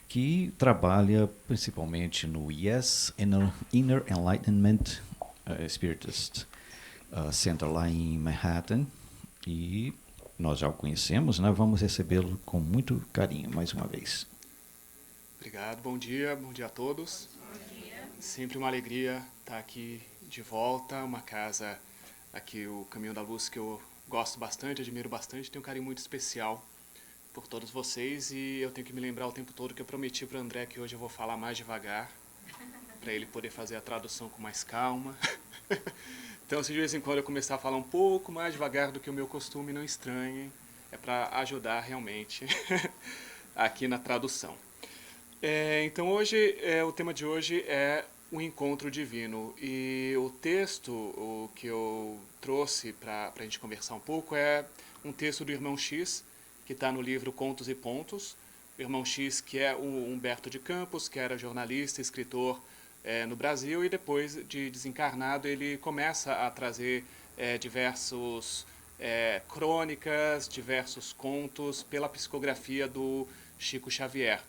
que trabalha principalmente no Yes Inner Enlightenment Spiritist Center lá em Manhattan. E nós já o conhecemos, né? Vamos recebê-lo com muito carinho mais uma vez. Obrigado, bom dia a todos. Sempre uma alegria estar aqui de volta, uma casa aqui, o Caminho da Luz, que eu gosto bastante, admiro bastante, tenho um carinho muito especial por todos vocês e eu tenho que me lembrar o tempo todo que eu prometi para o André que hoje eu vou falar mais devagar, para ele poder fazer a tradução com mais calma. Então, se de vez em quando eu começar a falar um pouco mais devagar do que o meu costume, não estranhem, é para ajudar realmente aqui na tradução. Então o tema de hoje é o encontro divino e o texto que eu trouxe para a gente conversar um pouco é um texto do Irmão X, que está no livro Contos e Pontos. O Irmão X, que é o Humberto de Campos, que era jornalista, escritor no Brasil, e depois de desencarnado ele começa a trazer diversos crônicas, diversos contos pela psicografia do Chico Xavier.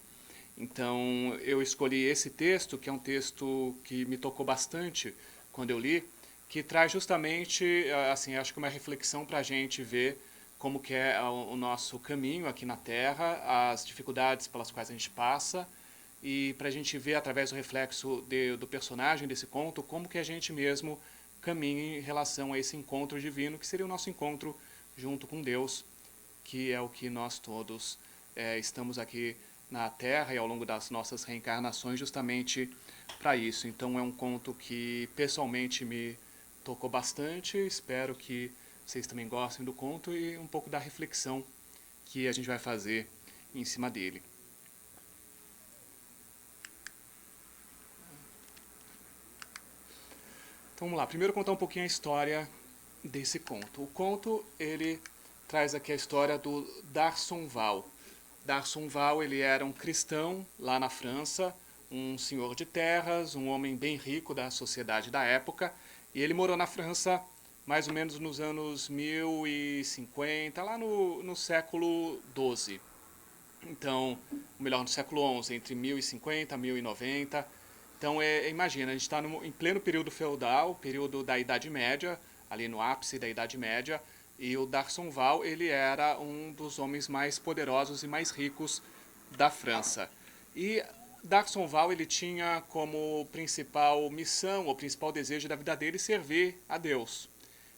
Então, eu escolhi esse texto, que é um texto que me tocou bastante quando eu li, que traz justamente, assim, acho que uma reflexão para a gente ver como que é o nosso caminho aqui na Terra, as dificuldades pelas quais a gente passa, e para a gente ver, através do reflexo do personagem desse conto, como que a gente mesmo caminha em relação a esse encontro divino, que seria o nosso encontro junto com Deus, que é o que nós todos estamos aqui na Terra e ao longo das nossas reencarnações justamente para isso. Então é um conto que pessoalmente me tocou bastante, espero que vocês também gostem do conto e um pouco da reflexão que a gente vai fazer em cima dele. Então vamos lá, primeiro contar um pouquinho a história desse conto. O conto, ele traz aqui a história do Darson Val. Darson Val, ele era um cristão lá na França, um senhor de terras, um homem bem rico da sociedade da época, e ele morou na França mais ou menos nos anos 1050, lá no século XII. Então, melhor, no século XI, entre 1050 e 1090. Então, imagina, a gente está em pleno período feudal, período da Idade Média, ali no ápice da Idade Média, e o Darson Val, ele era um dos homens mais poderosos e mais ricos da França. E Darson Val, ele tinha como principal missão, ou principal desejo da vida dele, servir a Deus.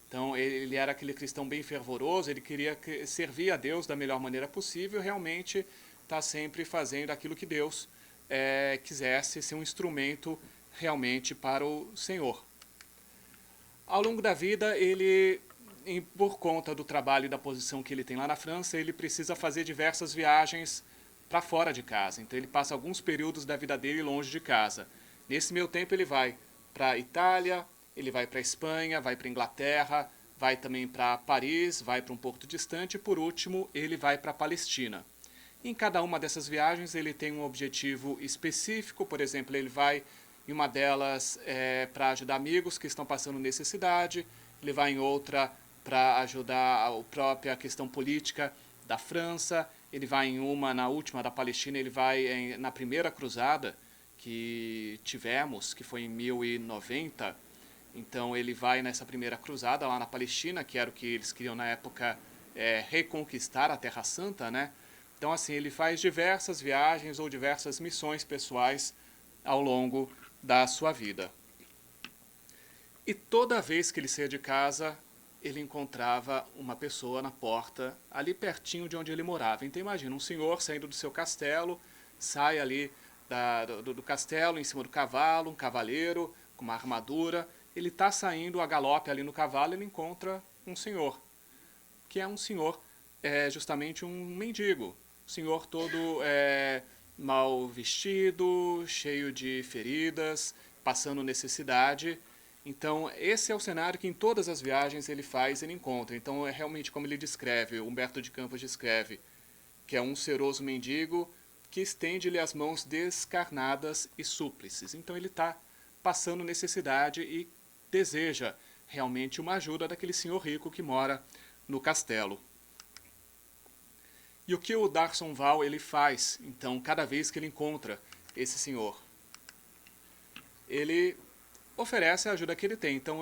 Então ele era aquele cristão bem fervoroso, ele queria servir a Deus da melhor maneira possível, realmente estar sempre fazendo aquilo que Deus quisesse, ser um instrumento realmente para o Senhor. Ao longo da vida, ele, por conta do trabalho e da posição que ele tem lá na França, ele precisa fazer diversas viagens para fora de casa. Então ele passa alguns períodos da vida dele longe de casa. Nesse meio tempo ele vai para a Itália, ele vai para a Espanha, vai para a Inglaterra, vai também para Paris, vai para um porto distante e por último ele vai para a Palestina. Em cada uma dessas viagens ele tem um objetivo específico, por exemplo, ele vai em uma delas para ajudar amigos que estão passando necessidade, ele vai em outra para ajudar a própria questão política da França, ele vai em uma, na última da Palestina, ele vai na primeira cruzada que tivemos, que foi em 1090, então ele vai nessa primeira cruzada lá na Palestina, que era o que eles queriam na época reconquistar a Terra Santa, né? Então assim, ele faz diversas viagens ou diversas missões pessoais ao longo da sua vida. E toda vez que ele saía de casa, ele encontrava uma pessoa na porta, ali pertinho de onde ele morava. Então imagina, um senhor saindo do seu castelo, sai ali do castelo, em cima do cavalo, um cavaleiro com uma armadura. Ele está saindo a galope ali no cavalo, ele encontra um senhor, que é um senhor, justamente um mendigo. Um senhor todo mal vestido, cheio de feridas, passando necessidade. Então, esse é o cenário que em todas as viagens ele faz, ele encontra. Então, é realmente como ele descreve, Humberto de Campos descreve, que é um seroso mendigo que estende-lhe as mãos descarnadas e súplices. Então, ele está passando necessidade e deseja realmente uma ajuda daquele senhor rico que mora no castelo. E o que o Darsonval ele faz, então, cada vez que ele encontra esse senhor? Ele oferece a ajuda que ele tem. Então,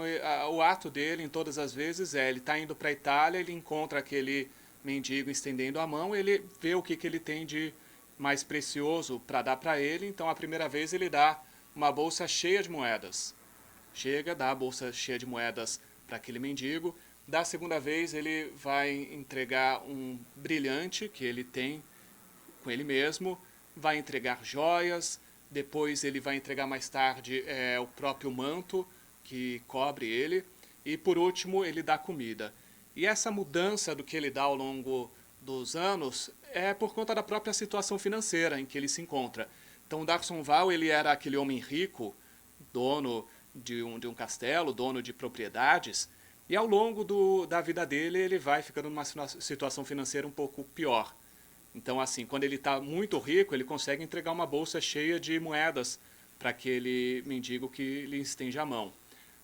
o ato dele, em todas as vezes, ele está indo para a Itália, ele encontra aquele mendigo estendendo a mão, ele vê o que ele tem de mais precioso para dar para ele. Então, a primeira vez, ele dá uma bolsa cheia de moedas. Chega, dá a bolsa cheia de moedas para aquele mendigo. Da segunda vez, ele vai entregar um brilhante que ele tem com ele mesmo, vai entregar joias, depois ele vai entregar mais tarde o próprio manto que cobre ele, e por último ele dá comida. E essa mudança do que ele dá ao longo dos anos é por conta da própria situação financeira em que ele se encontra. Então, Darsonval, ele era aquele homem rico, dono de um castelo, dono de propriedades, e ao longo da vida dele ele vai ficando numa situação financeira um pouco pior. Então, assim, quando ele está muito rico, ele consegue entregar uma bolsa cheia de moedas para aquele mendigo que lhe estende a mão.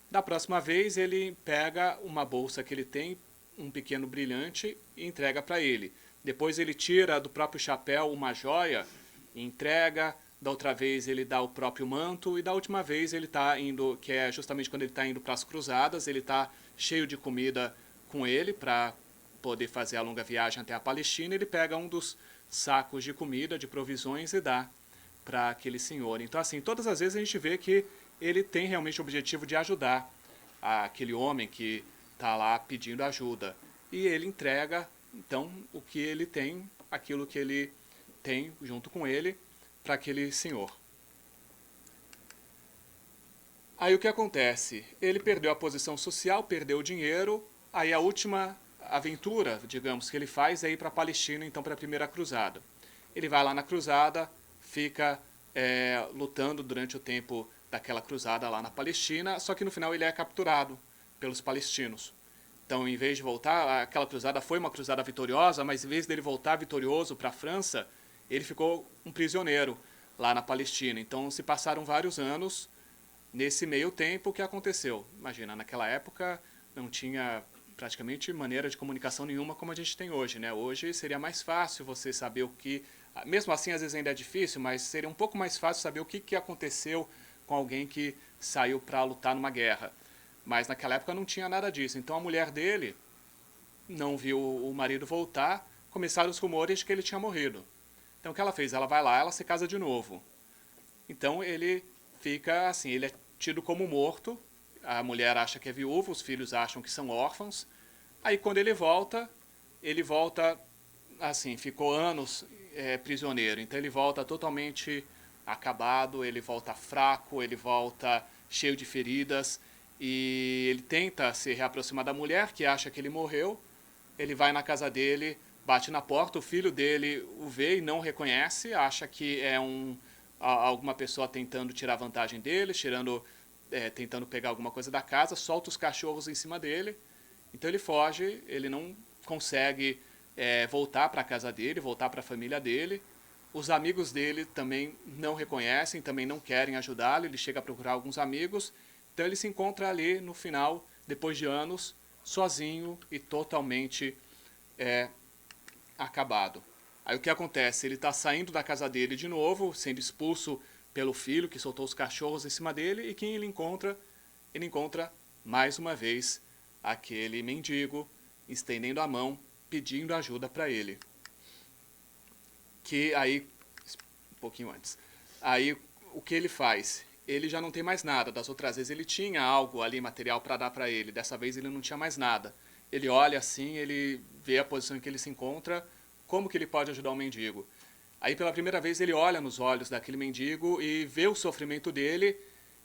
Da próxima vez, ele pega uma bolsa que ele tem, um pequeno brilhante, e entrega para ele. Depois ele tira do próprio chapéu uma joia e entrega. Da outra vez ele dá o próprio manto. E da última vez ele está indo, que é justamente quando ele está indo para as cruzadas, ele está cheio de comida com ele para poder fazer a longa viagem até a Palestina. Ele pega um dos sacos de comida, de provisões, e dá para aquele senhor. Então, assim, todas as vezes a gente vê que ele tem realmente o objetivo de ajudar aquele homem que está lá pedindo ajuda. E ele entrega, então, o que ele tem, aquilo que ele tem junto com ele, para aquele senhor. Aí o que acontece? Ele perdeu a posição social, perdeu o dinheiro, aí a última aventura, digamos, que ele faz é ir para a Palestina, então, para a primeira cruzada. Ele vai lá na cruzada, fica lutando durante o tempo daquela cruzada lá na Palestina, só que no final ele é capturado pelos palestinos. Então, em vez de voltar, aquela cruzada foi uma cruzada vitoriosa, mas em vez dele voltar vitorioso para a França, ele ficou um prisioneiro lá na Palestina. Então, se passaram vários anos. Nesse meio tempo, o que aconteceu? Imagina, naquela época não tinha praticamente maneira de comunicação nenhuma como a gente tem hoje, né? Hoje seria mais fácil você saber o que... Mesmo assim, às vezes ainda é difícil, mas seria um pouco mais fácil saber o que aconteceu com alguém que saiu para lutar numa guerra. Mas naquela época não tinha nada disso. Então a mulher dele não viu o marido voltar, começaram os rumores de que ele tinha morrido. Então o que ela fez? Ela vai lá, ela se casa de novo. Então ele fica assim, ele é tido como morto, a mulher acha que é viúvo, os filhos acham que são órfãos. Aí quando ele volta assim, ficou anos prisioneiro. Então ele volta totalmente acabado, ele volta fraco, ele volta cheio de feridas. E ele tenta se reaproximar da mulher, que acha que ele morreu. Ele vai na casa dele, bate na porta, o filho dele o vê e não reconhece, acha que é alguma pessoa tentando tirar vantagem dele, tentando pegar alguma coisa da casa, solta os cachorros em cima dele. Então ele foge, ele não consegue voltar para a casa dele, voltar para a família dele. Os amigos dele também não reconhecem, também não querem ajudá-lo, ele chega a procurar alguns amigos. Então ele se encontra ali no final, depois de anos, sozinho e totalmente acabado. Aí o que acontece? Ele está saindo da casa dele de novo, sendo expulso pelo filho que soltou os cachorros em cima dele, e quem ele encontra? Ele encontra mais uma vez aquele mendigo estendendo a mão, pedindo ajuda para ele. Que aí, um pouquinho antes, aí o que ele faz? Ele já não tem mais nada. Das outras vezes ele tinha algo ali, material para dar para ele. Dessa vez ele não tinha mais nada. Ele olha assim, ele vê a posição em que ele se encontra, como que ele pode ajudar o mendigo. Aí pela primeira vez ele olha nos olhos daquele mendigo e vê o sofrimento dele,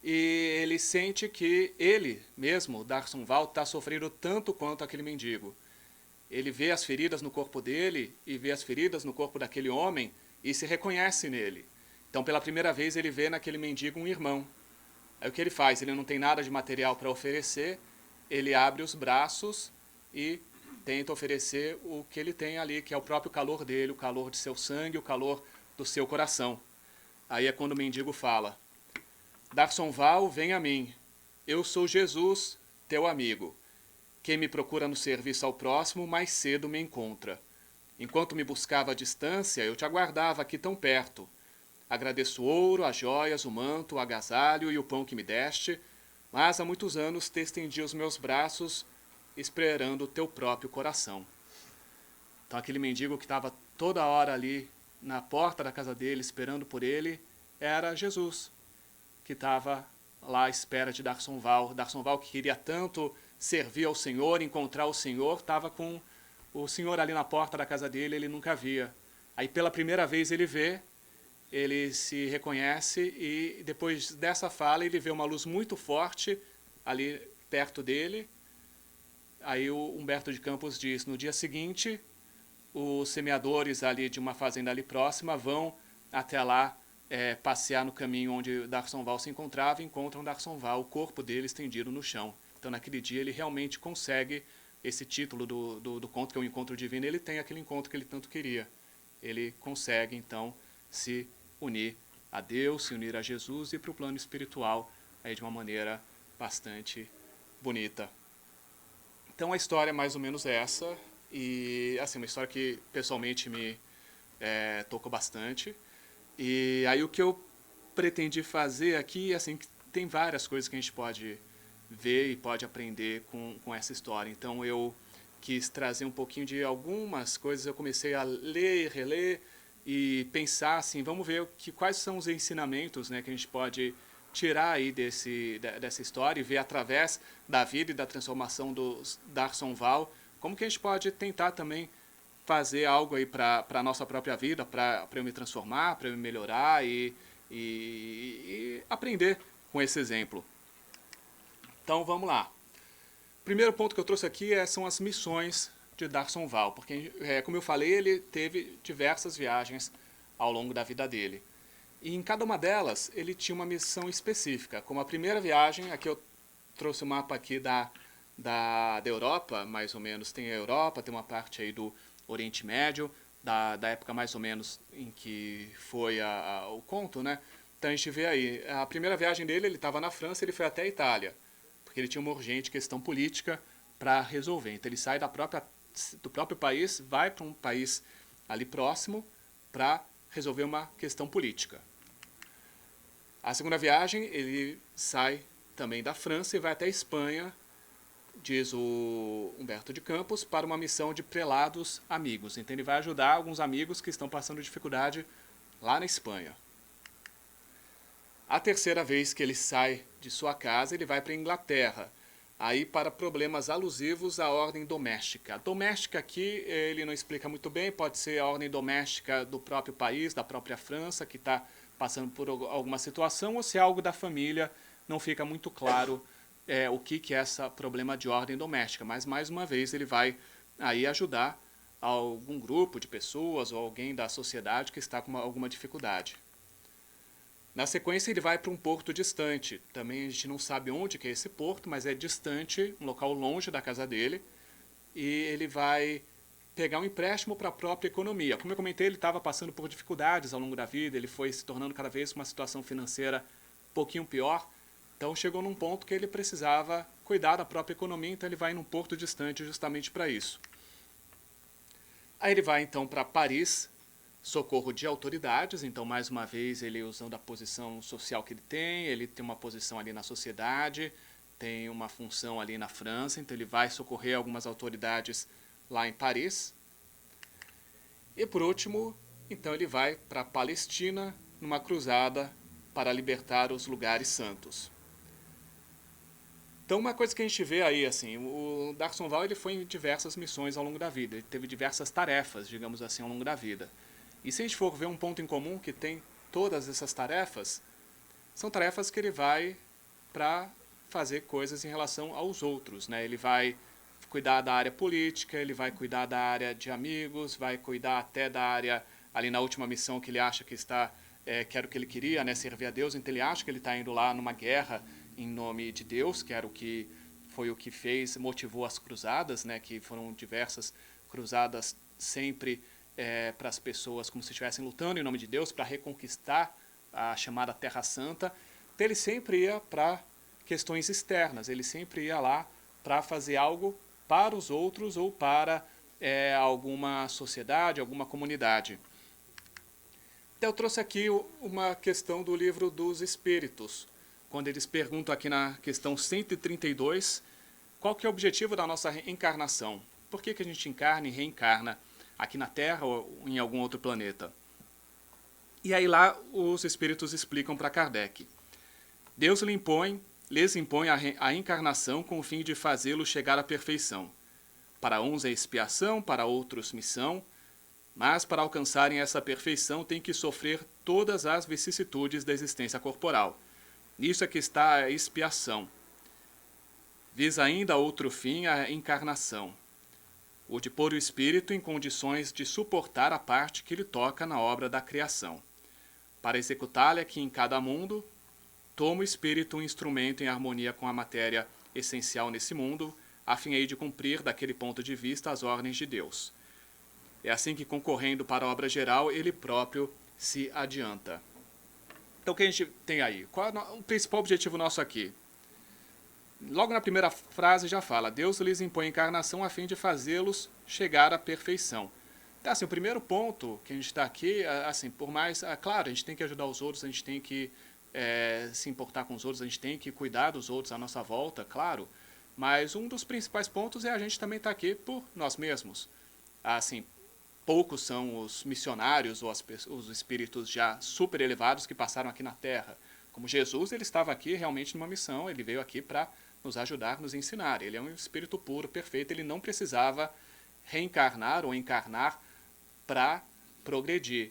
e ele sente que ele mesmo, Darsonval, está sofrendo tanto quanto aquele mendigo. Ele vê as feridas no corpo dele e vê as feridas no corpo daquele homem e se reconhece nele. Então, pela primeira vez, ele vê naquele mendigo um irmão. Aí o que ele faz? Ele não tem nada de material para oferecer, ele abre os braços e tenta oferecer o que ele tem ali, que é o próprio calor dele, o calor de seu sangue, o calor do seu coração. Aí é quando o mendigo fala: Darsonval, vem a mim. Eu sou Jesus, teu amigo. Quem me procura no serviço ao próximo, mais cedo me encontra. Enquanto me buscava à distância, eu te aguardava aqui tão perto. Agradeço o ouro, as joias, o manto, o agasalho e o pão que me deste, mas há muitos anos te estendi os meus braços, esperando o teu próprio coração. Então aquele mendigo que estava toda hora ali na porta da casa dele, esperando por ele, era Jesus, que estava lá à espera de Darsonval. Darsonval, que queria tanto servir ao Senhor, encontrar o Senhor, estava com o Senhor ali na porta da casa dele, ele nunca via. Aí pela primeira vez ele vê, ele se reconhece e depois dessa fala ele vê uma luz muito forte ali perto dele. Aí o Humberto de Campos diz, no dia seguinte, os semeadores ali de uma fazenda ali próxima vão até lá passear no caminho onde Darsonval se encontrava e encontram Darsonval, o corpo dele estendido no chão. Então naquele dia ele realmente consegue esse título do conto, que é o encontro divino, ele tem aquele encontro que ele tanto queria. Ele consegue então se unir a Deus, se unir a Jesus e para o plano espiritual aí de uma maneira bastante bonita. Então a história é mais ou menos essa, e assim, uma história que pessoalmente me tocou bastante. E aí o que eu pretendi fazer aqui, assim, que tem várias coisas que a gente pode ver e pode aprender com essa história. Então eu quis trazer um pouquinho de algumas coisas, eu comecei a ler e reler e pensar assim, vamos ver quais são os ensinamentos, né, que a gente pode tirar aí dessa história e ver através da vida e da transformação do Darsonval, como que a gente pode tentar também fazer algo aí para a nossa própria vida, para eu me transformar, para eu me melhorar e aprender com esse exemplo. Então vamos lá. O primeiro ponto que eu trouxe aqui são as missões de Darsonval, porque, como eu falei, ele teve diversas viagens ao longo da vida dele. E em cada uma delas, ele tinha uma missão específica. Como a primeira viagem, aqui eu trouxe o mapa aqui da Europa, mais ou menos, tem a Europa, tem uma parte aí do Oriente Médio, da época mais ou menos em que foi o conto, né? Então a gente vê aí, a primeira viagem dele, ele estava na França, ele foi até a Itália, porque ele tinha uma urgente questão política para resolver. Então ele sai do próprio país, vai para um país ali próximo para resolver uma questão política. A segunda viagem, ele sai também da França e vai até a Espanha, diz o Humberto de Campos, para uma missão de prelados amigos. Então ele vai ajudar alguns amigos que estão passando dificuldade lá na Espanha. A terceira vez que ele sai de sua casa, ele vai para a Inglaterra, aí para problemas alusivos à ordem doméstica. A doméstica aqui ele não explica muito bem, pode ser a ordem doméstica do próprio país, da própria França, que está passando por alguma situação, ou se é algo da família, não fica muito claro o que é esse problema de ordem doméstica. Mas, mais uma vez, ele vai aí ajudar algum grupo de pessoas ou alguém da sociedade que está com alguma dificuldade. Na sequência, ele vai para um porto distante. Também a gente não sabe onde que é esse porto, mas é distante, um local longe da casa dele. E ele vai pegar um empréstimo para a própria economia. Como eu comentei, ele estava passando por dificuldades ao longo da vida, ele foi se tornando cada vez uma situação financeira um pouquinho pior. Então chegou num ponto que ele precisava cuidar da própria economia, então ele vai num porto distante justamente para isso. Aí ele vai então para Paris, socorro de autoridades, então mais uma vez ele usando a posição social que ele tem uma posição ali na sociedade, tem uma função ali na França, então ele vai socorrer algumas autoridades lá em Paris. E por último, então ele vai para a Palestina numa cruzada para libertar os lugares santos. Então uma coisa que a gente vê aí, assim, o Darsonval ele foi em diversas missões ao longo da vida, ele teve diversas tarefas, digamos assim, ao longo da vida. E se a gente for ver um ponto em comum que tem todas essas tarefas, são tarefas que ele vai para fazer coisas em relação aos outros, né? Ele vai cuidar da área política, ele vai cuidar da área de amigos, vai cuidar até da área, ali na última missão que ele acha que está, que era o que ele queria, né, servir a Deus, então ele acha que ele está indo lá numa guerra em nome de Deus, que era foi o que motivou as cruzadas, né, que foram diversas cruzadas sempre para as pessoas como se estivessem lutando em nome de Deus para reconquistar a chamada Terra Santa. Então ele sempre ia para questões externas, ele sempre ia lá para fazer algo para os outros ou para alguma sociedade, alguma comunidade. Então, eu trouxe aqui uma questão do livro dos Espíritos, quando eles perguntam aqui na questão 132, qual que é o objetivo da nossa encarnação? Por que a gente encarna e reencarna aqui na Terra ou em algum outro planeta? E aí lá os Espíritos explicam para Kardec. Deus lhes impõe a encarnação com o fim de fazê-lo chegar à perfeição. Para uns é expiação, para outros missão, mas para alcançarem essa perfeição têm que sofrer todas as vicissitudes da existência corporal. Nisso é que está a expiação. Visa ainda outro fim, a encarnação, o de pôr o espírito em condições de suportar a parte que lhe toca na obra da criação. Para executá-la é que em cada mundo toma o espírito um instrumento em harmonia com a matéria essencial nesse mundo, a fim aí de cumprir, daquele ponto de vista, as ordens de Deus. É assim que, concorrendo para a obra geral, ele próprio se adianta. Então, o que a gente tem aí? Qual é o principal objetivo nosso aqui? Logo na primeira frase já fala, Deus lhes impõe a encarnação a fim de fazê-los chegar à perfeição. Então, assim, o primeiro ponto que a gente está aqui, assim, por mais... claro, a gente tem que ajudar os outros, a gente tem que se importar com os outros, a gente tem que cuidar dos outros à nossa volta, claro. Mas um dos principais pontos é a gente também estar aqui por nós mesmos. Assim, poucos são os missionários ou os espíritos já super elevados que passaram aqui na Terra. Como Jesus, ele estava aqui realmente numa missão, ele veio aqui para nos ajudar, nos ensinar. Ele é um espírito puro, perfeito, ele não precisava reencarnar ou encarnar para progredir.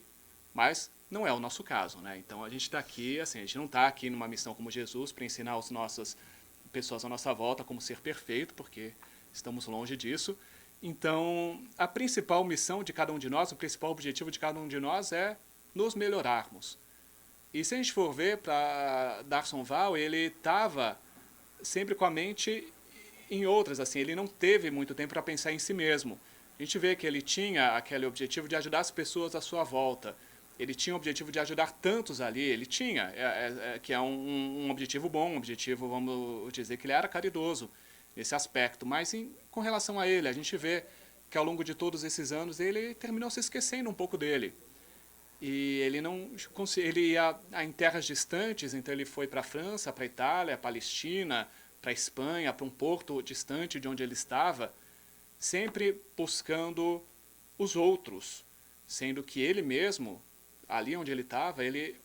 Mas não é o nosso caso, né? Então a gente está aqui, assim, a gente não está aqui numa missão como Jesus para ensinar as nossas pessoas à nossa volta como ser perfeito, porque estamos longe disso. Então, a principal missão de cada um de nós, o principal objetivo de cada um de nós é nos melhorarmos. E se a gente for ver para Darson Val, ele estava sempre com a mente em outras, assim, ele não teve muito tempo para pensar em si mesmo. A gente vê que ele tinha aquele objetivo de ajudar as pessoas à sua volta. Ele tinha o objetivo de ajudar tantos ali, ele tinha, que é um objetivo bom, um objetivo, vamos dizer, que ele era caridoso nesse aspecto. Mas com relação a ele, a gente vê que ao longo de todos esses anos ele terminou se esquecendo um pouco dele. E ele não ele ia em terras distantes, então ele foi para a França, para a Itália, a Palestina, para a Espanha, para um porto distante de onde ele estava, sempre buscando os outros, sendo que ele mesmo, ali onde ele estava, ele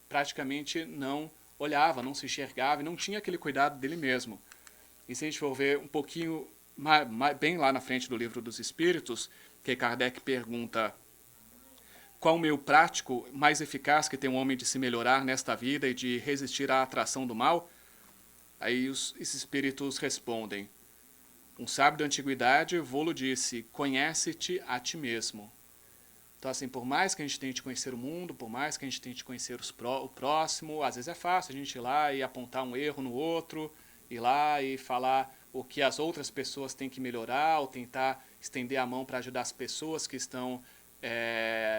praticamente não olhava, não se enxergava e não tinha aquele cuidado dele mesmo. E se a gente for ver um pouquinho, bem lá na frente do Livro dos Espíritos, que Kardec pergunta qual o meio prático mais eficaz que tem um homem de se melhorar nesta vida e de resistir à atração do mal? Aí esses espíritos respondem, um sábio da antiguidade vô-lo disse, conhece-te a ti mesmo. Então, assim, por mais que a gente tente conhecer o mundo, por mais que a gente tente conhecer o próximo, às vezes é fácil a gente ir lá e apontar um erro no outro, ir lá e falar o que as outras pessoas têm que melhorar, ou tentar estender a mão para ajudar as pessoas que estão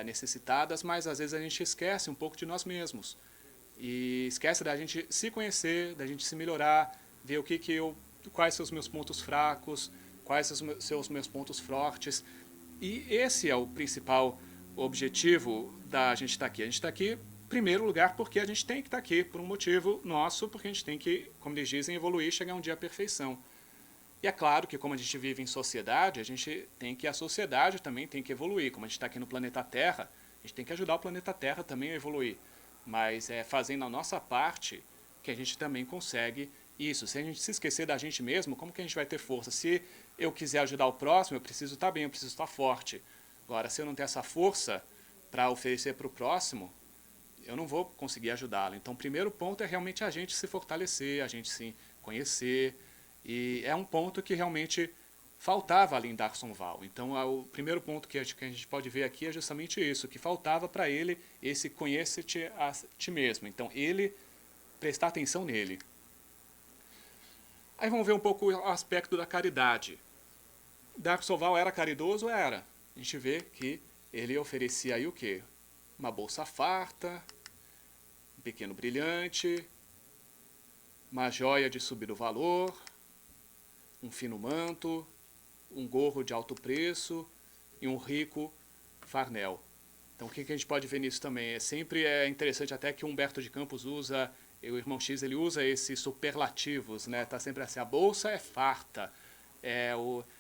necessitadas, mas às vezes a gente esquece um pouco de nós mesmos. E esquece da gente se conhecer, da gente se melhorar, ver quais são os meus pontos fracos, quais são os meus pontos fortes. E esse é o principal objetivo da gente estar aqui. A gente está aqui, em primeiro lugar, porque a gente tem que estar aqui por um motivo nosso, porque a gente tem que, como eles dizem, evoluir e chegar um dia à perfeição. E é claro que, como a gente vive em sociedade, a sociedade também tem que evoluir. Como a gente está aqui no planeta Terra, a gente tem que ajudar o planeta Terra também a evoluir. Mas é fazendo a nossa parte que a gente também consegue isso. Se a gente se esquecer da gente mesmo, como que a gente vai ter força? Se eu quiser ajudar o próximo, eu preciso estar bem, eu preciso estar forte. Agora, se eu não ter essa força para oferecer para o próximo, eu não vou conseguir ajudá-lo. Então, o primeiro ponto é realmente a gente se fortalecer, a gente se conhecer. E é um ponto que realmente faltava ali em Darson Val. Então, o primeiro ponto que a gente pode ver aqui é justamente isso, que faltava para ele esse conhece-te a ti mesmo. Então, ele prestar atenção nele. Aí vamos ver um pouco o aspecto da caridade. Darson Val era caridoso? Era. A gente vê que ele oferecia aí o quê? Uma bolsa farta, um pequeno brilhante, uma joia de subido valor, um fino manto, um gorro de alto preço, e um rico farnel. Então, o que a gente pode ver nisso também? Sempre interessante até que o Humberto de Campos usa, o Irmão X, ele usa esses superlativos, né? Tá sempre assim, a bolsa é farta,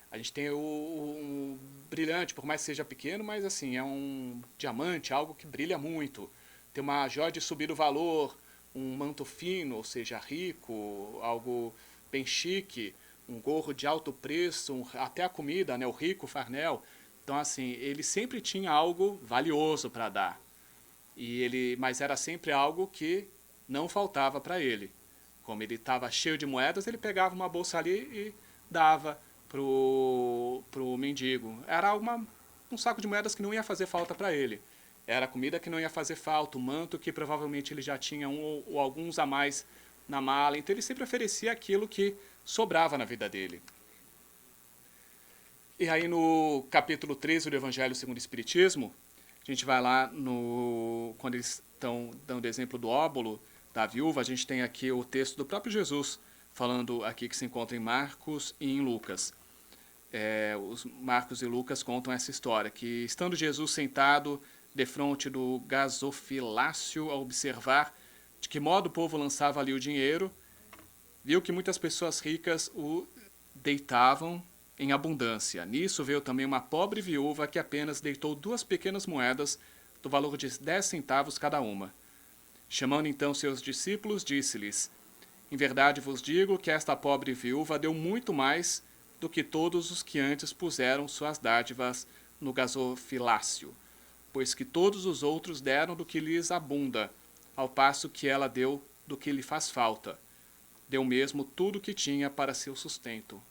a gente tem o brilhante, por mais que seja pequeno, mas assim, é um diamante, algo que brilha muito. Tem uma joia de subir o valor, um manto fino, ou seja, rico, algo bem chique, um gorro de alto preço, até a comida, né? O rico farnel. Então, assim, ele sempre tinha algo valioso para dar. Mas era sempre algo que não faltava para ele. Como ele estava cheio de moedas, ele pegava uma bolsa ali e dava pro mendigo. Era um saco de moedas que não ia fazer falta para ele. Era comida que não ia fazer falta, o manto que provavelmente ele já tinha ou alguns a mais na mala. Então ele sempre oferecia aquilo que sobrava na vida dele. E aí no capítulo 13 do Evangelho segundo o Espiritismo, a gente vai lá quando eles estão dando exemplo do óbolo, da viúva, a gente tem aqui o texto do próprio Jesus, falando aqui que se encontra em Marcos e em Lucas. Os Marcos e Lucas contam essa história, que estando Jesus sentado defronte do gasofilácio a observar de que modo o povo lançava ali o dinheiro, viu que muitas pessoas ricas o deitavam em abundância. Nisso veio também uma pobre viúva que apenas deitou 2 pequenas moedas do valor de 10 centavos cada uma. Chamando então seus discípulos, disse-lhes: em verdade vos digo que esta pobre viúva deu muito mais do que todos os que antes puseram suas dádivas no gasofilácio, pois que todos os outros deram do que lhes abunda, ao passo que ela deu do que lhe faz falta. Deu mesmo tudo o que tinha para seu sustento.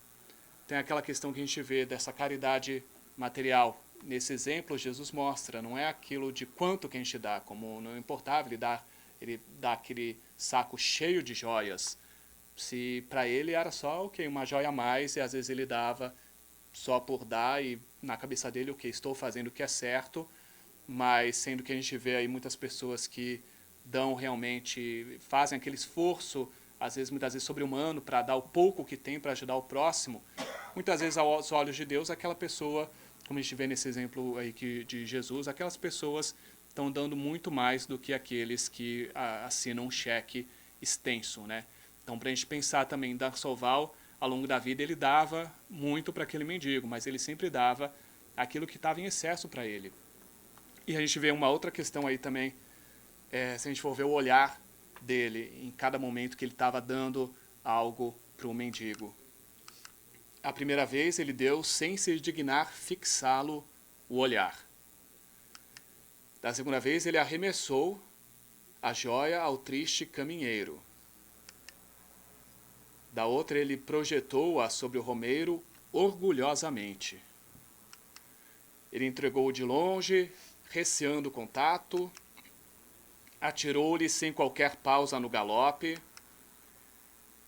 Tem aquela questão que a gente vê dessa caridade material. Nesse exemplo, Jesus mostra, não é aquilo de quanto que a gente dá, como não importava ele dá aquele saco cheio de joias. Se para ele era só uma joia a mais, e às vezes ele dava só por dar, e na cabeça dele, estou fazendo o que é certo, mas sendo que a gente vê aí muitas pessoas que dão realmente, fazem aquele esforço, muitas vezes sobre-humano, para dar o pouco que tem para ajudar o próximo. Muitas vezes, aos olhos de Deus, aquela pessoa, como a gente vê nesse exemplo aí de Jesus, aquelas pessoas estão dando muito mais do que aqueles que assinam um cheque extenso, né? Então, para a gente pensar também, Darsoval, ao longo da vida, ele dava muito para aquele mendigo, mas ele sempre dava aquilo que estava em excesso para ele. E a gente vê uma outra questão aí também, se a gente for ver o olhar dele em cada momento que ele estava dando algo para o mendigo. A primeira vez ele deu sem se dignar fixá-lo o olhar. Da segunda vez ele arremessou a joia ao triste caminheiro. Da outra ele projetou-a sobre o romeiro orgulhosamente. Ele entregou-o de longe, receando o contato, atirou-lhe sem qualquer pausa no galope,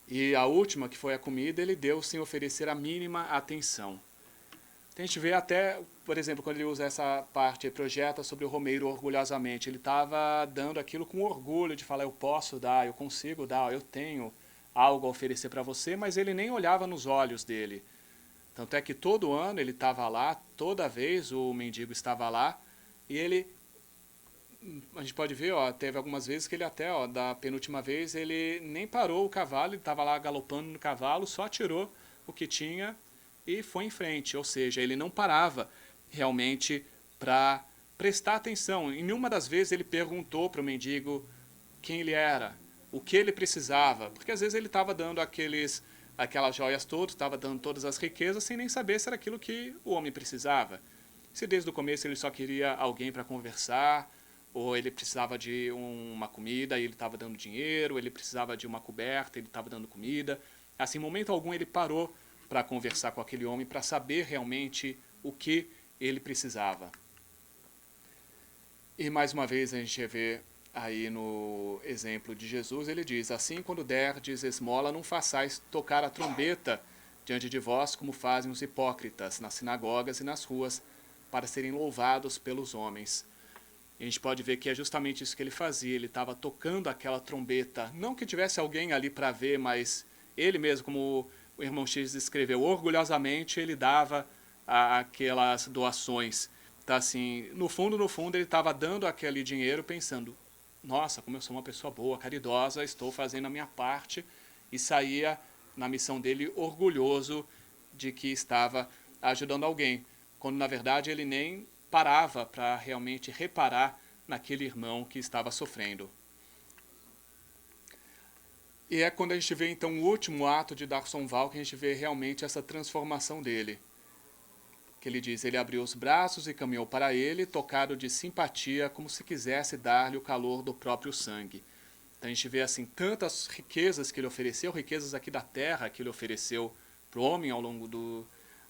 e a última, que foi a comida, ele deu sem oferecer a mínima atenção. A gente vê até, por exemplo, quando ele usa essa parte, projeta sobre o romeiro orgulhosamente, ele estava dando aquilo com orgulho, de falar, eu posso dar, eu consigo dar, eu tenho algo a oferecer para você, mas ele nem olhava nos olhos dele. Tanto é que todo ano ele estava lá, toda vez o mendigo estava lá, e a gente pode ver, teve algumas vezes que ele até, da penúltima vez, ele nem parou o cavalo, ele estava lá galopando no cavalo, só tirou o que tinha e foi em frente. Ou seja, ele não parava realmente para prestar atenção. Em nenhuma das vezes ele perguntou para o mendigo quem ele era, o que ele precisava, porque às vezes ele estava dando aquelas joias todas, estava dando todas as riquezas sem nem saber se era aquilo que o homem precisava. Se desde o começo ele só queria alguém para conversar, ou ele precisava de uma comida e ele estava dando dinheiro, ele precisava de uma coberta, ele estava dando comida. Assim, em momento algum ele parou para conversar com aquele homem, para saber realmente o que ele precisava. E mais uma vez a gente vê aí no exemplo de Jesus, ele diz, assim quando derdes esmola, não façais tocar a trombeta diante de vós, como fazem os hipócritas nas sinagogas e nas ruas, para serem louvados pelos homens. E a gente pode ver que é justamente isso que ele fazia, ele estava tocando aquela trombeta, não que tivesse alguém ali para ver, mas ele mesmo, como o irmão X escreveu, orgulhosamente ele dava aquelas doações. Então, assim, no fundo, ele estava dando aquele dinheiro pensando, nossa, como eu sou uma pessoa boa, caridosa, estou fazendo a minha parte, e saía na missão dele orgulhoso de que estava ajudando alguém, quando na verdade ele nem parava para realmente reparar naquele irmão que estava sofrendo. E é quando a gente vê então o último ato de Darson Val que a gente vê realmente essa transformação dele. Que ele diz, ele abriu os braços e caminhou para ele, tocado de simpatia, como se quisesse dar-lhe o calor do próprio sangue. Então a gente vê assim tantas riquezas que ele ofereceu, riquezas aqui da terra que ele ofereceu para o homem ao longo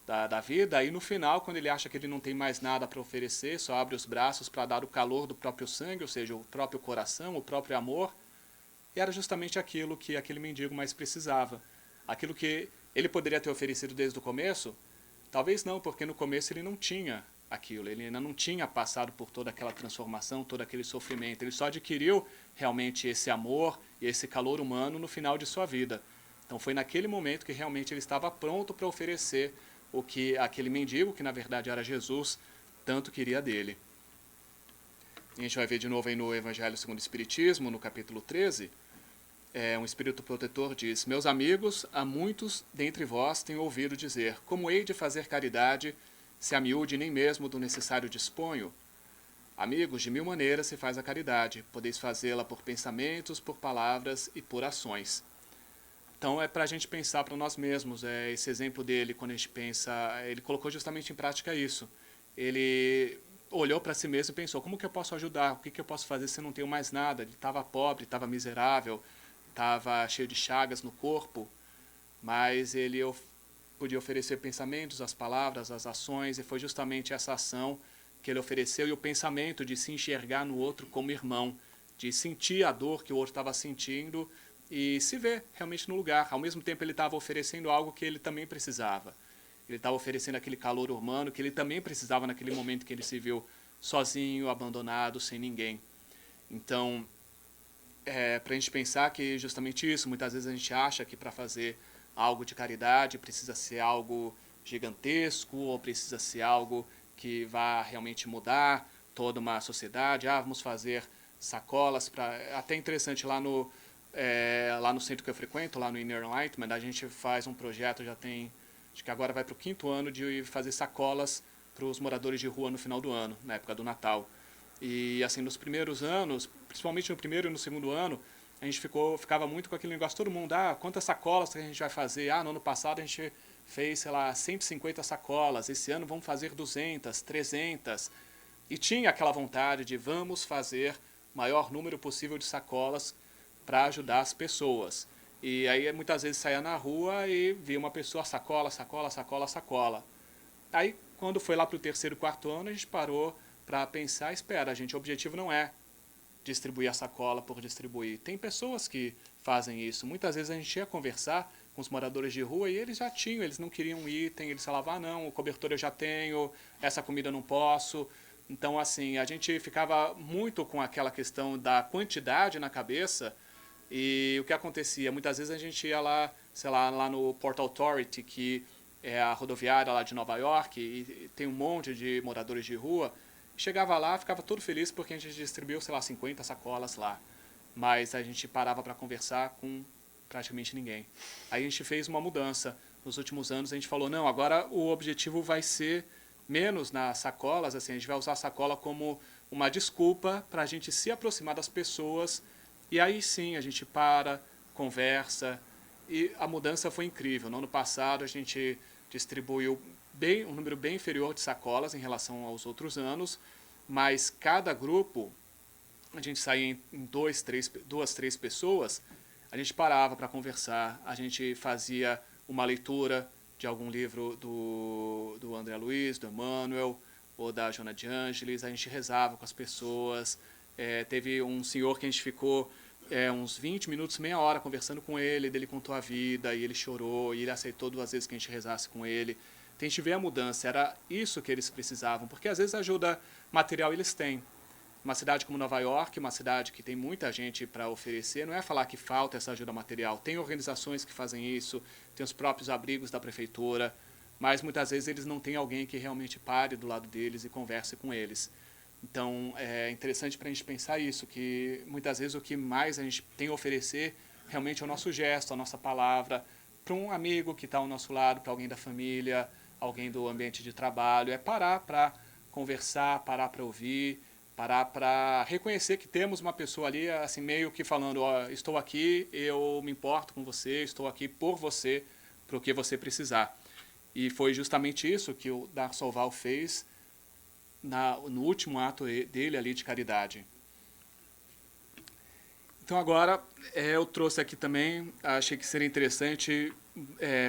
da vida, e no final, quando ele acha que ele não tem mais nada para oferecer, só abre os braços para dar o calor do próprio sangue, ou seja, o próprio coração, o próprio amor, e era justamente aquilo que aquele mendigo mais precisava. Aquilo que ele poderia ter oferecido desde o começo, talvez não, porque no começo ele não tinha aquilo, ele ainda não tinha passado por toda aquela transformação, todo aquele sofrimento, ele só adquiriu realmente esse amor e esse calor humano no final de sua vida. Então foi naquele momento que realmente ele estava pronto para oferecer o que aquele mendigo, que na verdade era Jesus, tanto queria dele. E a gente vai ver de novo aí no Evangelho segundo o Espiritismo, no capítulo 13, um espírito protetor diz, meus amigos, há muitos dentre vós têm ouvido dizer, como hei de fazer caridade, se a miúde nem mesmo do necessário disponho? Amigos, de 1000 maneiras se faz a caridade, podeis fazê-la por pensamentos, por palavras e por ações. Então é para a gente pensar para nós mesmos, esse exemplo dele, quando a gente pensa, ele colocou justamente em prática isso. Ele olhou para si mesmo e pensou, como que eu posso ajudar? O que eu posso fazer se eu não tenho mais nada? Ele estava pobre, estava miserável, estava cheio de chagas no corpo, mas ele podia oferecer pensamentos, as palavras, as ações, e foi justamente essa ação que ele ofereceu, e o pensamento de se enxergar no outro como irmão, de sentir a dor que o outro estava sentindo e se ver realmente no lugar. Ao mesmo tempo ele estava oferecendo algo que ele também precisava. Ele estava oferecendo aquele calor humano que ele também precisava naquele momento que ele se viu sozinho, abandonado, sem ninguém. Então, para a gente pensar que justamente isso, muitas vezes a gente acha que para fazer algo de caridade precisa ser algo gigantesco ou precisa ser algo que vá realmente mudar toda uma sociedade. Vamos fazer sacolas para... Até interessante, lá no centro que eu frequento, lá no Inner Enlightenment, a gente faz um projeto, já tem, acho que agora vai para o 5º ano, de fazer sacolas para os moradores de rua no final do ano, na época do Natal. E assim, nos primeiros anos, principalmente no primeiro e no segundo ano, a gente ficava muito com aquele negócio, todo mundo, quantas sacolas que a gente vai fazer? No ano passado a gente fez, sei lá, 150 sacolas, esse ano vamos fazer 200, 300. E tinha aquela vontade de vamos fazer o maior número possível de sacolas para ajudar as pessoas. E aí muitas vezes saía na rua e via uma pessoa, sacola, sacola, sacola, sacola. Aí quando foi lá para o 3º, 4º ano, a gente parou para pensar, espera, gente, o objetivo não é distribuir a sacola por distribuir. Tem pessoas que fazem isso. Muitas vezes a gente ia conversar com os moradores de rua e eles já tinham, eles não queriam um item, eles falavam, não, o cobertor eu já tenho, essa comida eu não posso. Então, assim, a gente ficava muito com aquela questão da quantidade na cabeça. E o que acontecia? Muitas vezes a gente ia lá, sei lá no Port Authority, que é a rodoviária lá de Nova York, e tem um monte de moradores de rua. Chegava lá, ficava todo feliz porque a gente distribuiu, sei lá, 50 sacolas lá. Mas a gente parava para conversar com praticamente ninguém. Aí a gente fez uma mudança. Nos últimos anos a gente falou, não, agora o objetivo vai ser menos nas sacolas, assim, a gente vai usar a sacola como uma desculpa para a gente se aproximar das pessoas. E aí sim, a gente para, conversa, e a mudança foi incrível. No ano passado a gente distribuiu um número bem inferior de sacolas em relação aos outros anos, mas cada grupo, a gente saía em 2, 3 pessoas, a gente parava para conversar, a gente fazia uma leitura de algum livro do André Luiz, do Emmanuel, ou da Joana de Ângeles, a gente rezava com as pessoas. Teve um senhor que a gente ficou uns 20 minutos, meia hora conversando com ele, dele contou a vida, e ele chorou, e ele aceitou 2 vezes que a gente rezasse com ele. Então a gente vê a mudança, era isso que eles precisavam, porque às vezes ajuda material eles têm. Uma cidade como Nova York, uma cidade que tem muita gente para oferecer, não é falar que falta essa ajuda material. Tem organizações que fazem isso, tem os próprios abrigos da prefeitura, mas muitas vezes eles não têm alguém que realmente pare do lado deles e converse com eles. Então, é interessante para a gente pensar isso, que muitas vezes o que mais a gente tem a oferecer realmente é o nosso gesto, a nossa palavra, para um amigo que está ao nosso lado, para alguém da família, alguém do ambiente de trabalho, é parar para conversar, parar para ouvir, parar para reconhecer que temos uma pessoa ali, assim, meio que falando, ó, estou aqui, eu me importo com você, estou aqui por você, para o que você precisar. E foi justamente isso que o Dar Solval fez no último ato dele ali de caridade. Então agora eu trouxe aqui também, achei que seria interessante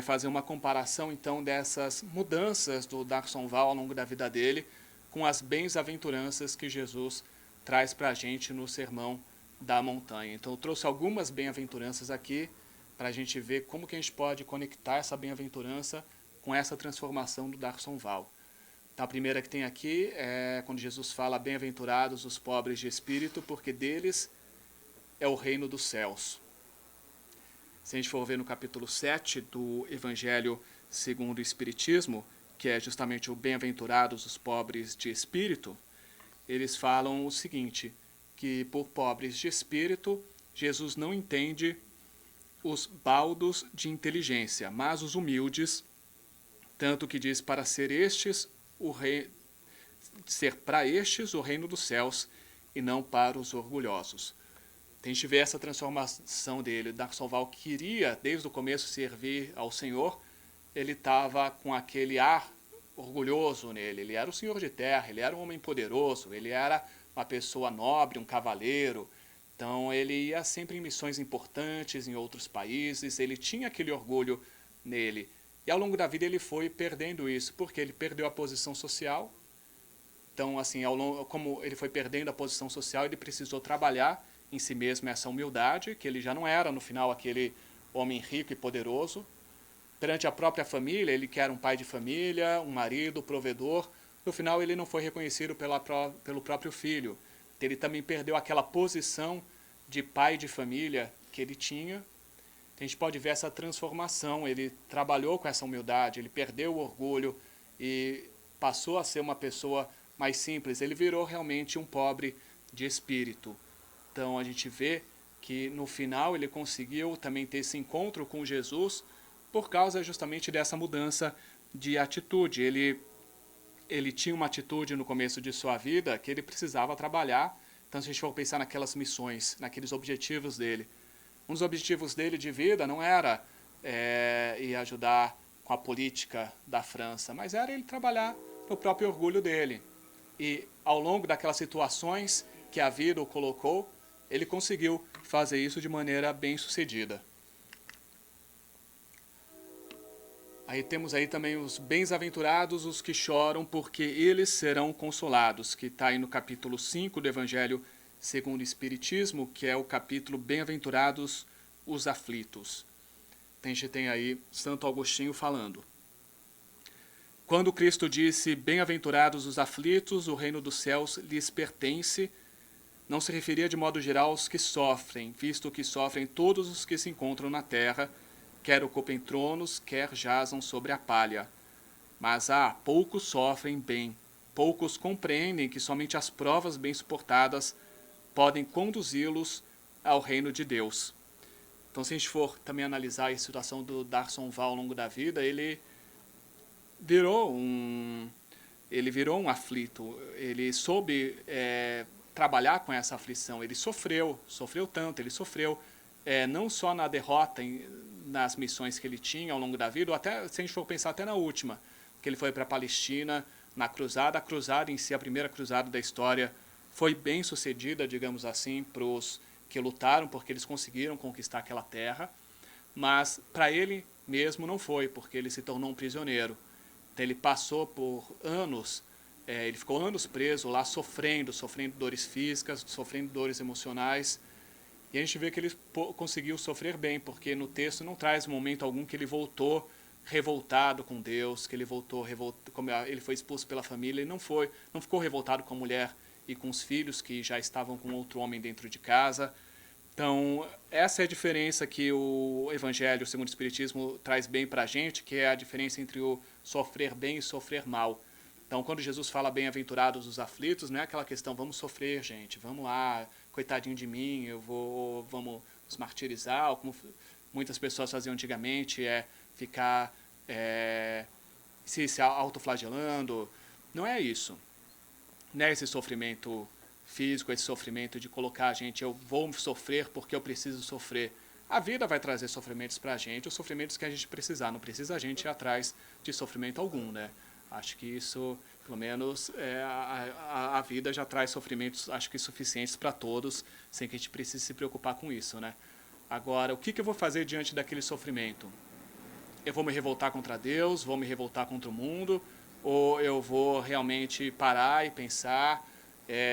fazer uma comparação então dessas mudanças do Dar Solval ao longo da vida dele com as bem-aventuranças que Jesus traz para a gente no Sermão da Montanha. Então eu trouxe algumas bem-aventuranças aqui para a gente ver como que a gente pode conectar essa bem-aventurança com essa transformação do Dar Solval. Então, a primeira que tem aqui é quando Jesus fala: bem-aventurados os pobres de espírito, porque deles é o reino dos céus. Se a gente for ver no capítulo 7 do Evangelho segundo o Espiritismo, que é justamente o bem-aventurados os pobres de espírito, eles falam o seguinte, que por pobres de espírito, Jesus não entende os baldos de inteligência, mas os humildes, tanto que diz para ser para estes o reino dos céus e não para os orgulhosos. A gente vê essa transformação dele. Dar Solval queria, desde o começo, servir ao Senhor. Ele estava com aquele ar orgulhoso nele. Ele era o senhor de terra, ele era um homem poderoso, ele era uma pessoa nobre, um cavaleiro. Então, ele ia sempre em missões importantes em outros países. Ele tinha aquele orgulho nele. E ao longo da vida ele foi perdendo isso, porque ele perdeu a posição social. Então, assim, como ele foi perdendo a posição social, ele precisou trabalhar em si mesmo essa humildade, que ele já não era, no final, aquele homem rico e poderoso. Perante a própria família, ele que era um pai de família, um marido, provedor. No final, ele não foi reconhecido pelo próprio filho. Ele também perdeu aquela posição de pai de família que ele tinha. A gente pode ver essa transformação, ele trabalhou com essa humildade, ele perdeu o orgulho e passou a ser uma pessoa mais simples, ele virou realmente um pobre de espírito. Então a gente vê que no final ele conseguiu também ter esse encontro com Jesus por causa justamente dessa mudança de atitude. Ele tinha uma atitude no começo de sua vida que ele precisava trabalhar, então se a gente for pensar naquelas missões, naqueles objetivos dele, um dos objetivos dele de vida não era ir ajudar com a política da França, mas era ele trabalhar no próprio orgulho dele. E ao longo daquelas situações que a vida o colocou, ele conseguiu fazer isso de maneira bem sucedida. Aí temos aí também os bem-aventurados, os que choram, porque eles serão consolados, que está aí no capítulo 5 do Evangelho segundo o Espiritismo, que é o capítulo Bem-aventurados os aflitos. A gente tem aí Santo Agostinho falando. Quando Cristo disse, bem-aventurados os aflitos, o reino dos céus lhes pertence, não se referia de modo geral aos que sofrem, visto que sofrem todos os que se encontram na terra, quer ocupem tronos, quer jazam sobre a palha. Mas poucos sofrem bem, poucos compreendem que somente as provas bem suportadas podem conduzi-los ao reino de Deus. Então, se a gente for também analisar a situação do Dar Solval ao longo da vida, ele virou um aflito. Ele soube trabalhar com essa aflição. Ele sofreu tanto, ele sofreu não só na derrota nas missões que ele tinha ao longo da vida, ou até, se a gente for pensar até na última, que ele foi para a Palestina, na cruzada. A cruzada em si, a primeira cruzada da história, foi bem sucedida, digamos assim, para os que lutaram, porque eles conseguiram conquistar aquela terra, mas para ele mesmo não foi, porque ele se tornou um prisioneiro. Então ele passou por anos, ele ficou anos preso lá, sofrendo dores físicas, sofrendo dores emocionais, e a gente vê que ele conseguiu sofrer bem, porque no texto não traz momento algum que ele voltou revoltado com Deus, que ele como ele foi expulso pela família, ele não ficou revoltado com a mulher e com os filhos que já estavam com outro homem dentro de casa. Então, essa é a diferença que o Evangelho segundo o Espiritismo traz bem para a gente, que é a diferença entre o sofrer bem e sofrer mal. Então, quando Jesus fala bem-aventurados os aflitos, não é aquela questão, vamos sofrer, gente, vamos lá, coitadinho de mim, vamos nos martirizar, ou como muitas pessoas faziam antigamente, ficar se autoflagelando. Não é isso. Não é esse sofrimento físico, esse sofrimento de colocar a gente, eu vou sofrer porque eu preciso sofrer. A vida vai trazer sofrimentos pra gente, os sofrimentos que a gente precisar. Não precisa a gente ir atrás de sofrimento algum, né? Acho que isso, pelo menos, a vida já traz sofrimentos, acho que suficientes para todos, sem que a gente precise se preocupar com isso, né? Agora, o que eu vou fazer diante daquele sofrimento? Eu vou me revoltar contra Deus, vou me revoltar contra o mundo, ou eu vou realmente parar e pensar,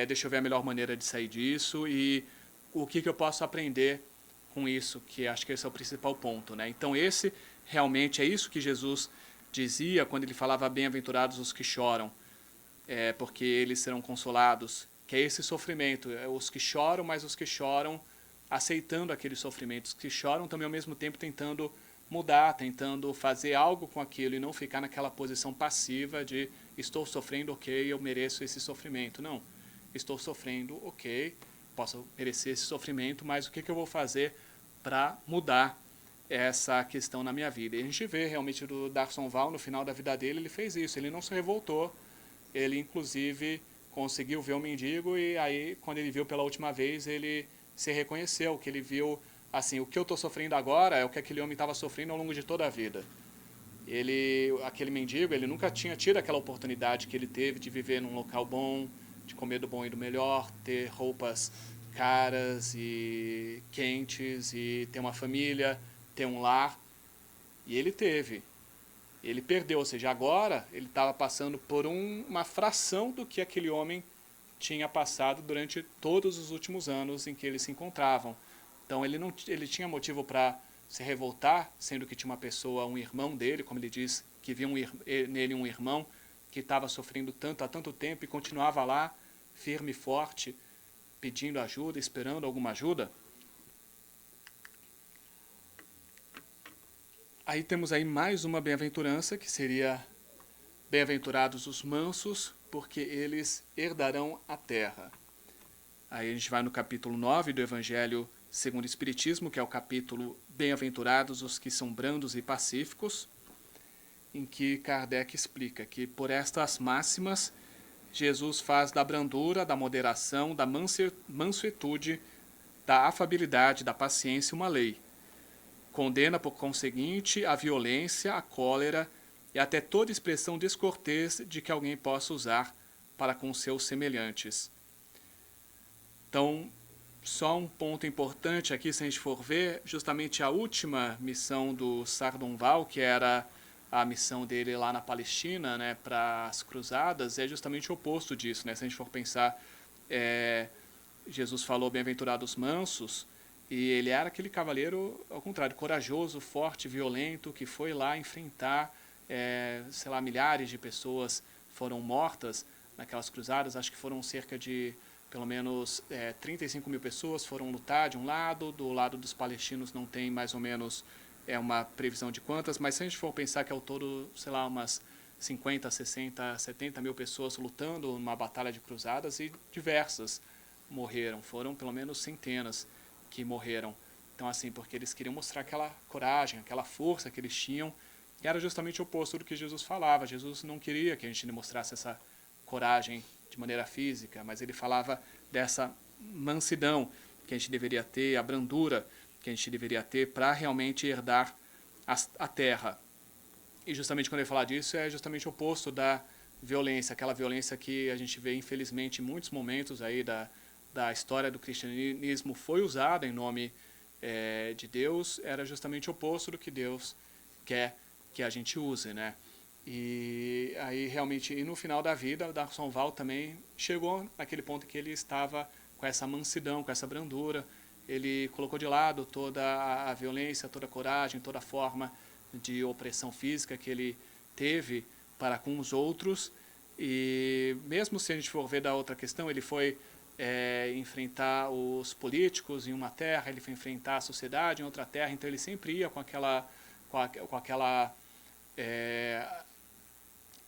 deixa eu ver a melhor maneira de sair disso e o que eu posso aprender com isso, que acho que esse é o principal ponto, né? Então esse realmente é isso que Jesus dizia quando ele falava bem-aventurados os que choram, porque eles serão consolados, que é esse sofrimento, os que choram, mas os que choram aceitando aqueles sofrimentos, que choram também ao mesmo tempo tentando mudar, tentando fazer algo com aquilo e não ficar naquela posição passiva de estou sofrendo, ok, eu mereço esse sofrimento. Não, estou sofrendo, ok, posso merecer esse sofrimento, mas o que eu vou fazer para mudar essa questão na minha vida? E a gente vê realmente do Darson Val, no final da vida dele, ele fez isso, ele não se revoltou, ele inclusive conseguiu ver o mendigo e aí, quando ele viu pela última vez, ele se reconheceu, que ele viu assim, o que eu estou sofrendo agora é o que aquele homem estava sofrendo ao longo de toda a vida. Aquele mendigo, ele nunca tinha tido aquela oportunidade que ele teve de viver num local bom, de comer do bom e do melhor, ter roupas caras e quentes e ter uma família, ter um lar. E ele teve. Ele perdeu, ou seja, agora ele estava passando por uma fração do que aquele homem tinha passado durante todos os últimos anos em que eles se encontravam. Então ele tinha motivo para se revoltar, sendo que tinha uma pessoa, um irmão dele, como ele diz, que via nele um irmão que estava sofrendo tanto há tanto tempo e continuava lá, firme e forte, pedindo ajuda, esperando alguma ajuda. Aí temos aí mais uma bem-aventurança, que seria bem-aventurados os mansos, porque eles herdarão a terra. Aí a gente vai no capítulo 9 do Evangelho segundo o Espiritismo, que é o capítulo Bem-aventurados os que são brandos e pacíficos, em que Kardec explica que por estas máximas Jesus faz da brandura, da moderação, da mansuetude, da afabilidade, da paciência uma lei. Condena, por conseguinte, a violência, a cólera e até toda expressão descortês de que alguém possa usar para com seus semelhantes. Então, só um ponto importante aqui, se a gente for ver, justamente a última missão do Sardonval, que era a missão dele lá na Palestina, né, para as cruzadas, é justamente o oposto disso, né? Se a gente for pensar, Jesus falou bem-aventurados mansos, e ele era aquele cavaleiro, ao contrário, corajoso, forte, violento, que foi lá enfrentar, sei lá, milhares de pessoas foram mortas naquelas cruzadas, acho que foram cerca de pelo menos 35 mil pessoas foram lutar de um lado, do lado dos palestinos não tem mais ou menos uma previsão de quantas, mas se a gente for pensar que ao todo, sei lá, umas 50, 60, 70 mil pessoas lutando numa batalha de cruzadas e diversas morreram, foram pelo menos centenas que morreram. Então assim, porque eles queriam mostrar aquela coragem, aquela força que eles tinham, e era justamente o oposto do que Jesus falava. Jesus não queria que a gente demonstrasse essa coragem de maneira física, mas ele falava dessa mansidão que a gente deveria ter, a brandura que a gente deveria ter para realmente herdar a terra. E justamente quando ele fala disso, é justamente o oposto da violência, aquela violência que a gente vê, infelizmente, em muitos momentos aí da história do cristianismo foi usada em nome de Deus, era justamente o oposto do que Deus quer que a gente use, né? E aí realmente, e no final da vida, o Darson Val também chegou naquele ponto que ele estava com essa mansidão, com essa brandura, ele colocou de lado toda a violência, toda a coragem, toda a forma de opressão física que ele teve para com os outros, e mesmo se a gente for ver da outra questão, ele foi enfrentar os políticos em uma terra, ele foi enfrentar a sociedade em outra terra, então ele sempre ia com aquela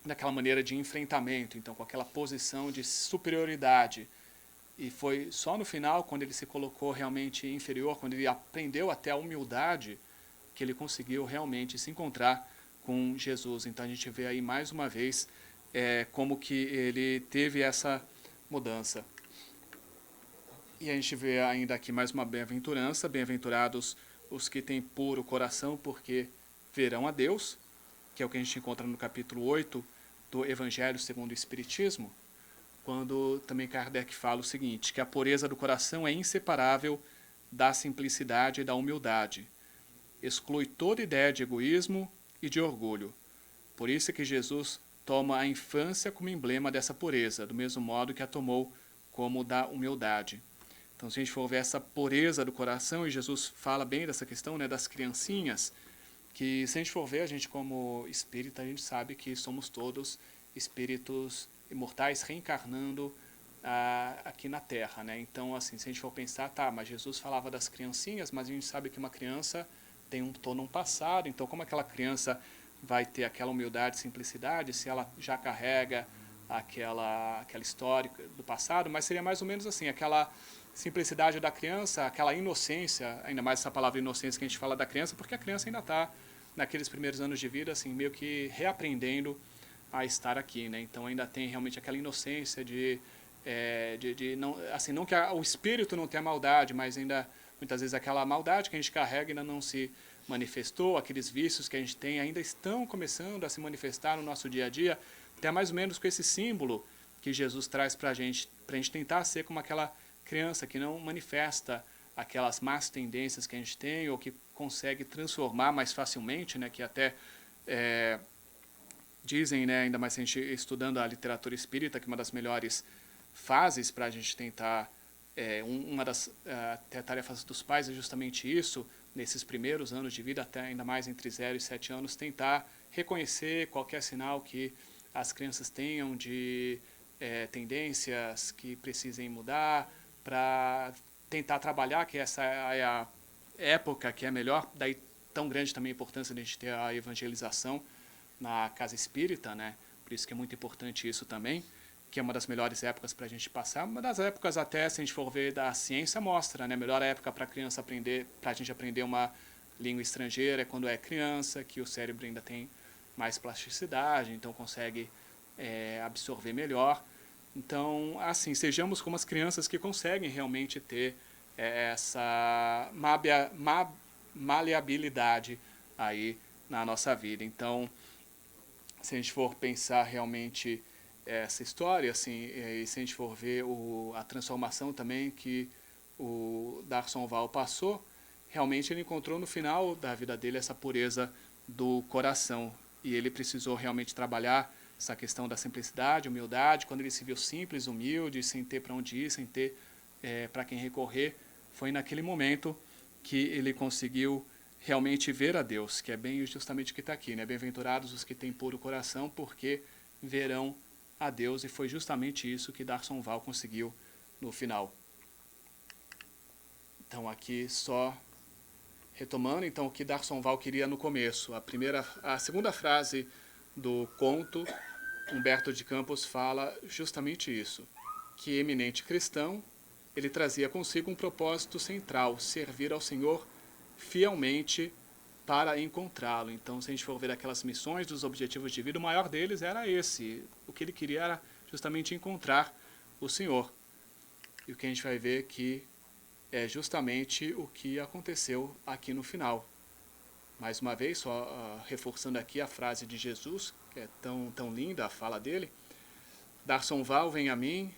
daquela maneira de enfrentamento, então com aquela posição de superioridade. E foi só no final, quando ele se colocou realmente inferior, quando ele aprendeu até a humildade, que ele conseguiu realmente se encontrar com Jesus. Então a gente vê aí mais uma vez como que ele teve essa mudança. E a gente vê ainda aqui mais uma bem-aventurança: bem-aventurados os que têm puro coração, porque verão a Deus, que é o que a gente encontra no capítulo 8 do Evangelho segundo o Espiritismo, quando também Kardec fala o seguinte, que a pureza do coração é inseparável da simplicidade e da humildade. Exclui toda ideia de egoísmo e de orgulho. Por isso é que Jesus toma a infância como emblema dessa pureza, do mesmo modo que a tomou como da humildade. Então, se a gente for ver essa pureza do coração, e Jesus fala bem dessa questão, né, das criancinhas, que se a gente for ver, a gente como espírita, a gente sabe que somos todos espíritos imortais reencarnando aqui na Terra, né? Então, assim, se a gente for pensar, tá, mas Jesus falava das criancinhas, mas a gente sabe que uma criança tem todo um passado, então como aquela criança vai ter aquela humildade, simplicidade, se ela já carrega aquela história do passado? Mas seria mais ou menos assim, aquela simplicidade da criança, aquela inocência, ainda mais essa palavra inocência que a gente fala da criança, porque a criança ainda está naqueles primeiros anos de vida, assim, meio que reaprendendo a estar aqui, né? Então ainda tem realmente aquela inocência de não, assim, não que o espírito não tenha maldade, mas ainda muitas vezes aquela maldade que a gente carrega ainda não se manifestou, aqueles vícios que a gente tem ainda estão começando a se manifestar no nosso dia a dia, até mais ou menos com esse símbolo que Jesus traz para a gente tentar ser como aquela criança que não manifesta aquelas más tendências que a gente tem ou que consegue transformar mais facilmente, né, que até dizem, né, ainda mais se a gente estudando a literatura espírita, que uma das melhores fases para a gente tentar, uma das até tarefas dos pais é justamente isso, nesses primeiros anos de vida, até ainda mais entre 0 e 7 anos, tentar reconhecer qualquer sinal que as crianças tenham de tendências que precisem mudar, para tentar trabalhar, que essa é a época que é melhor, daí tão grande também a importância de a gente ter a evangelização na casa espírita, né? Por isso que é muito importante isso também, que é uma das melhores épocas para a gente passar. Uma das épocas até, se a gente for ver da ciência, mostra, né? A melhor época para a criança aprender, para a gente aprender uma língua estrangeira é quando é criança, que o cérebro ainda tem mais plasticidade, então consegue absorver melhor. Então, assim, sejamos como as crianças que conseguem realmente ter essa maleabilidade aí na nossa vida. Então, se a gente for pensar realmente essa história, assim, e se a gente for ver a transformação também que o Darson Val passou, realmente ele encontrou no final da vida dele essa pureza do coração. E ele precisou realmente trabalhar essa questão da simplicidade, humildade. Quando ele se viu simples, humilde, sem ter para onde ir, sem ter para quem recorrer, foi naquele momento que ele conseguiu realmente ver a Deus, que é bem justamente o que está aqui, né? Bem-aventurados os que têm puro coração, porque verão a Deus, e foi justamente isso que Darson Val conseguiu no final. Então aqui só retomando, então o que Darson Val queria no começo, a segunda frase do conto, Humberto de Campos fala justamente isso, que eminente cristão, ele trazia consigo um propósito central, servir ao Senhor fielmente para encontrá-lo. Então, se a gente for ver aquelas missões dos objetivos de vida, o maior deles era esse. O que ele queria era justamente encontrar o Senhor. E o que a gente vai ver que é justamente o que aconteceu aqui no final. Mais uma vez, só reforçando aqui a frase de Jesus, que é tão linda a fala dele. Darson Val, vem a mim,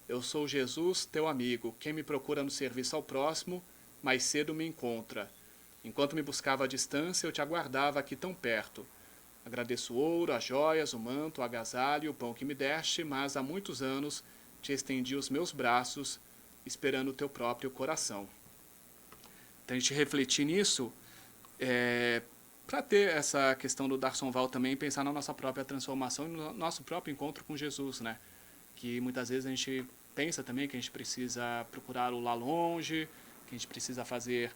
eu sou Jesus, teu amigo. Quem me procura no serviço ao próximo, mais cedo me encontra. Enquanto me buscava à distância, eu te aguardava aqui tão perto. Agradeço o ouro, as joias, o manto, o agasalho e o pão que me deste, mas há muitos anos te estendi os meus braços, esperando o teu próprio coração. Então, a gente refletir nisso, para ter essa questão do Darson Val também, pensar na nossa própria transformação e no nosso próprio encontro com Jesus, né? Que muitas vezes a gente pensa também que a gente precisa procurá-lo lá longe, que a gente precisa fazer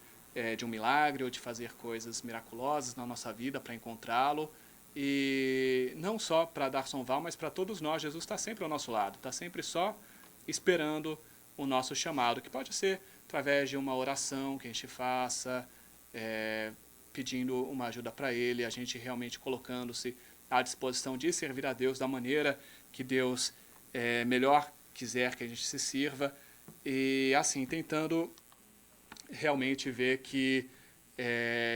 de um milagre ou de fazer coisas miraculosas na nossa vida para encontrá-lo. E não só para Darsonval, mas para todos nós, Jesus está sempre ao nosso lado, está sempre só esperando o nosso chamado, que pode ser através de uma oração que a gente faça, pedindo uma ajuda para Ele, a gente realmente colocando-se à disposição de servir a Deus da maneira que Deus melhor quiser que a gente se sirva, e assim, tentando realmente ver que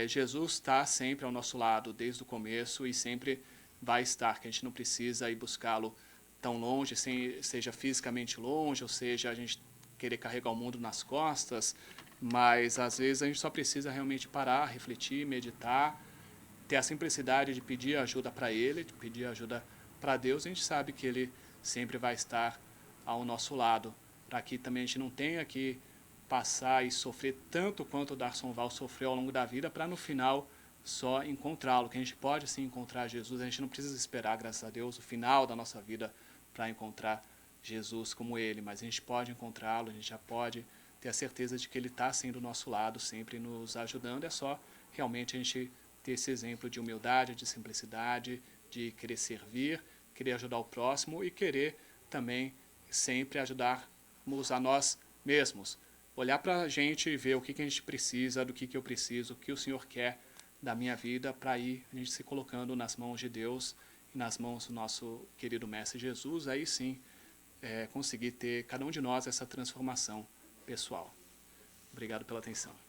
Jesus está sempre ao nosso lado desde o começo e sempre vai estar, que a gente não precisa ir buscá-lo tão longe, seja fisicamente longe, ou seja, a gente querer carregar o mundo nas costas, mas às vezes a gente só precisa realmente parar, refletir, meditar, ter a simplicidade de pedir ajuda para Ele, de pedir ajuda para Deus. A gente sabe que Ele sempre vai estar ao nosso lado, para que também a gente não tenha que passar e sofrer tanto quanto o Darsonval sofreu ao longo da vida, para no final só encontrá-lo, que a gente pode sim encontrar Jesus, a gente não precisa esperar, graças a Deus, o final da nossa vida para encontrar Jesus como Ele, mas a gente pode encontrá-lo, a gente já pode ter a certeza de que Ele está sendo do nosso lado, sempre nos ajudando. É só realmente a gente ter esse exemplo de humildade, de simplicidade, de querer servir, querer ajudar o próximo e querer também sempre ajudarmos a nós mesmos. Olhar para a gente e ver o que a gente precisa, do que eu preciso, o que o Senhor quer da minha vida, para ir a gente se colocando nas mãos de Deus e nas mãos do nosso querido Mestre Jesus, aí sim conseguir ter, cada um de nós, essa transformação pessoal. Obrigado pela atenção.